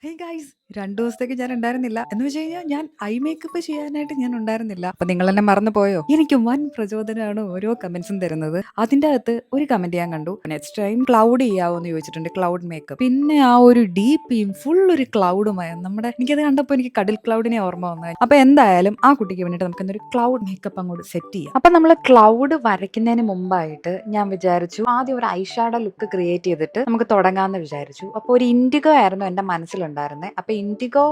Hey guys 2 ദിവസത്തേക്ക് ഞാൻ ഉണ്ടായിരുന്നില്ല. എന്ന് വെച്ച് കഴിഞ്ഞാൽ ഞാൻ ഐ മേക്കപ്പ് ചെയ്യാനായിട്ട് ഞാൻ ഉണ്ടായിരുന്നില്ല. അപ്പൊ നിങ്ങളെന്നെ മറന്നു പോയോ? എനിക്ക് വൻ പ്രചോദനമാണ് ഓരോ കമന്റ്സും തരുന്നത്. അതിന്റെ അകത്ത് ഒരു കമന്റ് ഞാൻ കണ്ടു. നെക്സ്റ്റ് ടൈം ക്ലൗഡ് ചെയ്യാവോന്ന് ചോദിച്ചിട്ടുണ്ട്. Cloud makeup. പിന്നെ ആ ഒരു ഡീപ്പിയും ഫുൾ ഒരു ക്ലൗഡുമായ എനിക്കത് കണ്ടപ്പോൾ എനിക്ക് കടൽ ക്ലൗഡിനെ ഓർമ്മ വന്നത്. അപ്പൊ എന്തായാലും ആ കുട്ടിക്ക് വേണ്ടിയിട്ട് നമുക്ക് ഇന്നൊരു ക്ലൗഡ് മേക്കപ്പ് അങ്ങോട്ട് സെറ്റ് ചെയ്യാം. അപ്പൊ നമ്മൾ ക്ലൗഡ് വരയ്ക്കുന്നതിന് മുമ്പായിട്ട് ഞാൻ വിചാരിച്ചു ആദ്യം ഒരു ഐഷാഡോ ലുക്ക് ക്രിയേറ്റ് ചെയ്തിട്ട് നമുക്ക് തുടങ്ങാമെന്ന് വിചാരിച്ചു. അപ്പൊ ഒരു ഇൻഡിഗോ ആയിരുന്നു എന്റെ മനസ്സിലുണ്ടായിരുന്നത്. അപ്പൊ ഇൻഡിഗോ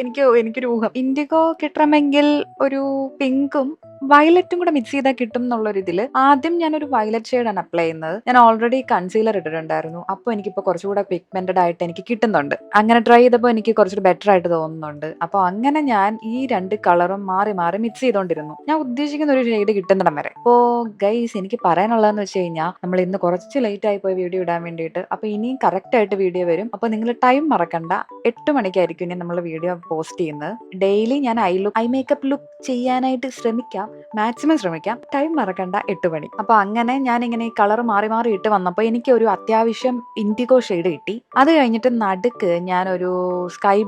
എനിക്കൊരു ഊഹം, ഇൻഡിഗോ കിട്ടണമെങ്കിൽ ഒരു പിങ്കും വയലറ്റും കൂടെ മിക്സ് ചെയ്താൽ കിട്ടും എന്നുള്ളൊരു ഇതില് ആദ്യം ഞാനൊരു വയലറ്റ് ഷെയ്ഡാണ് അപ്ലൈ ചെയ്യുന്നത്. ഞാൻ ഓൾറെഡി കൺസീലർ ഇട്ടിട്ടുണ്ടായിരുന്നു. അപ്പോൾ എനിക്കിപ്പോൾ കുറച്ചുകൂടെ പിഗ്മെന്റഡ് ആയിട്ട് എനിക്ക് കിട്ടുന്നുണ്ട്. അങ്ങനെ ട്രൈ ചെയ്തപ്പോൾ എനിക്ക് കുറച്ചുകൂടി ബെറ്റർ ആയിട്ട് തോന്നുന്നുണ്ട്. അപ്പോൾ അങ്ങനെ ഞാൻ ഈ രണ്ട് കളറും മാറി മാറി മിക്സ് ചെയ്തുകൊണ്ടിരുന്നു, ഞാൻ ഉദ്ദേശിക്കുന്ന ഒരു ഷെയ്ഡ് കിട്ടുന്നിടം വരെ. അപ്പോൾ ഗൈസ്, എനിക്ക് പറയാനുള്ളതെന്ന് വെച്ച് കഴിഞ്ഞാൽ നമ്മൾ ഇന്ന് കുറച്ച് ലേറ്റ് ആയി പോയി വീഡിയോ ഇടാൻ വേണ്ടിയിട്ട്. അപ്പോൾ ഇനിയും കറക്റ്റ് ആയിട്ട് വീഡിയോ വരും. അപ്പോൾ നിങ്ങൾ ടൈം മറക്കണ്ട, 8 മണിക്കായിരിക്കും ഇനി നമ്മൾ വീഡിയോ പോസ്റ്റ് ചെയ്യുന്നത്. ഡെയിലി ഞാൻ ഐ മേക്കപ്പ് ലുക്ക് ചെയ്യാനായിട്ട് ശ്രമിക്കാം, മാക്സിമം ശ്രമിക്കാം. ടൈം മറക്കണ്ട, 8 മണി. അപ്പൊ അങ്ങനെ ഞാനിങ്ങനെ ഈ കളർ മാറി മാറി ഇട്ട് വന്നപ്പോൾ എനിക്ക് ഒരു അത്യാവശ്യം ഇൻഡിഗോ ഷെയ്ഡ് കിട്ടി. അത് കഴിഞ്ഞിട്ട് നടുക്ക് ഞാനൊരു സ്കൈ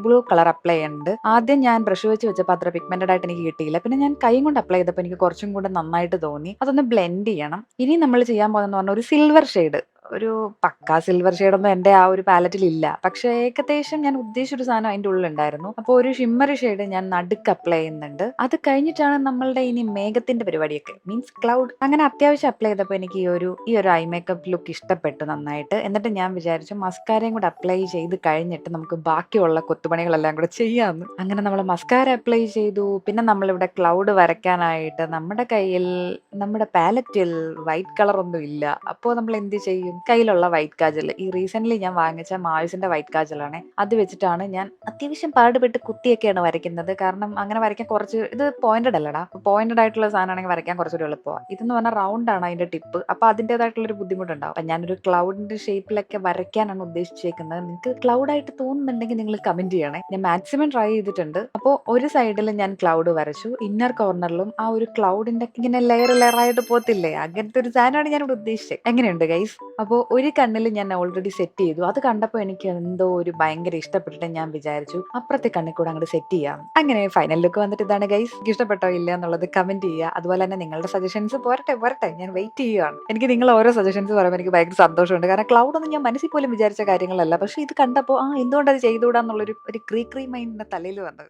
ബ്ലൂ കളർ അപ്ലൈ ചെയ്യുന്നുണ്ട്. ആദ്യം ഞാൻ ബ്രഷ് വെച്ച് വെച്ചപ്പോൾ അത്ര പിഗ്മെന്റഡ് ആയിട്ട് എനിക്ക് കിട്ടിയില്ല. പിന്നെ ഞാൻ കൈ കൊണ്ട് അപ്ലൈ ചെയ്തപ്പോൾ എനിക്ക് കുറച്ചും കൂടെ നന്നായിട്ട് തോന്നി. അതൊന്ന് ബ്ലെൻഡ് ചെയ്യണം. ഇനി നമ്മൾ ചെയ്യാൻ പോകുന്നതെന്ന് പറഞ്ഞാൽ ഒരു സിൽവർ ഷെയ്ഡ്, ഒരു പക്കാ സിൽവർ ഷെയ്ഡൊന്നും എൻ്റെ ആ ഒരു പാലറ്റിൽ ഇല്ല. പക്ഷേ ഏകദേശം ഞാൻ ഉദ്ദേശിച്ചൊരു സാധനം അതിൻ്റെ ഉള്ളിലുണ്ടായിരുന്നു. അപ്പോൾ ഒരു ഷിമ്മർ ഷെയ്ഡ് ഞാൻ നടുക്ക് അപ്ലൈ ചെയ്യുന്നുണ്ട്. അത് കഴിഞ്ഞിട്ടാണ് നമ്മളുടെ ഇനി മേഘത്തിന്റെ പരിപാടിയൊക്കെ, മീൻസ് ക്ലൗഡ്. അങ്ങനെ അത്യാവശ്യം അപ്ലൈ ചെയ്തപ്പോൾ എനിക്ക് ഈ ഒരു ഐ മേക്കപ്പ് ലുക്ക് ഇഷ്ടപ്പെട്ടു നന്നായിട്ട്. എന്നിട്ട് ഞാൻ വിചാരിച്ചു മസ്കാരയും കൂടെ അപ്ലൈ ചെയ്ത് കഴിഞ്ഞിട്ട് നമുക്ക് ബാക്കിയുള്ള കൊത്തുപണികളെല്ലാം കൂടെ ചെയ്യാമെന്ന്. അങ്ങനെ നമ്മൾ മസ്കാര അപ്ലൈ ചെയ്തു. പിന്നെ നമ്മളിവിടെ ക്ലൗഡ് വരയ്ക്കാനായിട്ട് നമ്മുടെ കയ്യിൽ, നമ്മുടെ പാലറ്റിൽ വൈറ്റ് കളർ ഒന്നും ഇല്ല. അപ്പോൾ നമ്മൾ എന്ത് ചെയ്യും? കയ്യിലുള്ള വൈറ്റ് കാജൽ, ഈ റീസെന്റ് ഞാൻ വാങ്ങിച്ച മാൾസിന്റെ വൈറ്റ് കാജലാണ്. അത് വെച്ചിട്ടാണ് ഞാൻ അത്യാവശ്യം പാടുപെട്ട് കുത്തിയൊക്കെയാണ് വരയ്ക്കുന്നത്. കാരണം അങ്ങനെ വരയ്ക്കാൻ കുറച്ച്, ഇത് പോയിന്റഡ് അല്ലടാ. പോയിന്റഡ് ആയിട്ടുള്ള സാധനമാണെങ്കിൽ വരയ്ക്കാൻ കുറച്ചൊരു എളുപ്പമാണ്. ഇതെന്ന് പറഞ്ഞാൽ റൗണ്ട് ആണ് അതിന്റെ ടിപ്പ്. അപ്പൊ അതിൻ്റെതായിട്ടുള്ള ഒരു ബുദ്ധിമുട്ടുണ്ടാവും. അപ്പൊ ഞാനൊരു ക്ലൗഡിന്റെ ഷേപ്പിലൊക്കെ വരയ്ക്കാനാണ് ഉദ്ദേശിച്ചേക്കുന്നത്. നിങ്ങൾക്ക് ക്ലൗഡ് ആയിട്ട് തോന്നുന്നുണ്ടെങ്കിൽ നിങ്ങൾ കമന്റ് ചെയ്യണേ. ഞാൻ മാക്സിമം ട്രൈ ചെയ്തിട്ടുണ്ട്. അപ്പോൾ ഒരു സൈഡിൽ ഞാൻ ക്ലൗഡ് വരച്ചു, ഇന്നർ കോർണറിലും ആ ഒരു ക്ലൗഡിന്റെ ഇങ്ങനെ ലെയർ ആയിട്ട് പോത്തില്ലേ, അങ്ങനത്തെ ഒരു സാധനമാണ് ഞാൻ ഇവിടെ ഉദ്ദേശിച്ചത്. എങ്ങനെയുണ്ട് ഗൈസ്? അപ്പോൾ ഒരു കണ്ണിൽ ഞാൻ ഓൾറെഡി സെറ്റ് ചെയ്തു. അത് കണ്ടപ്പോൾ എനിക്ക് എന്തോ ഒരു ഭയങ്കര ഇഷ്ടപ്പെട്ടിട്ട് ഞാൻ വിചാരിച്ചു അപ്പുറത്തെ കണ്ണിൽ കൂടെ അങ്ങോട്ട് സെറ്റ് ചെയ്യാം. അങ്ങനെ ഫൈനൽ ലുക്ക് വന്നിട്ട് ഇതാണ് ഗൈസ്. ഇഷ്ടപ്പെട്ടോ ഇല്ല എന്നുള്ളത് കമന്റ് ചെയ്യുക. അതുപോലെ തന്നെ നിങ്ങളുടെ സജഷൻസ് പോരട്ടെ, ഞാൻ വെയിറ്റ് ചെയ്യുകയാണ്. എനിക്ക് നിങ്ങൾ ഓരോ സജഷൻസ് പറയുമ്പോൾ എനിക്ക് ഭയങ്കര സന്തോഷമുണ്ട്. കാരണം ക്ലൗഡ് ഒന്നും ഞാൻ മനസ്സിൽ പോലും വിചാരിച്ച കാര്യങ്ങളല്ല. പക്ഷേ ഇത് കണ്ടപ്പോൾ എന്തുകൊണ്ടത് ചെയ്തുകൂടാന്നുള്ളൊരു ക്രീ മൈൻഡിന്റെ തലയിൽ വന്നത്.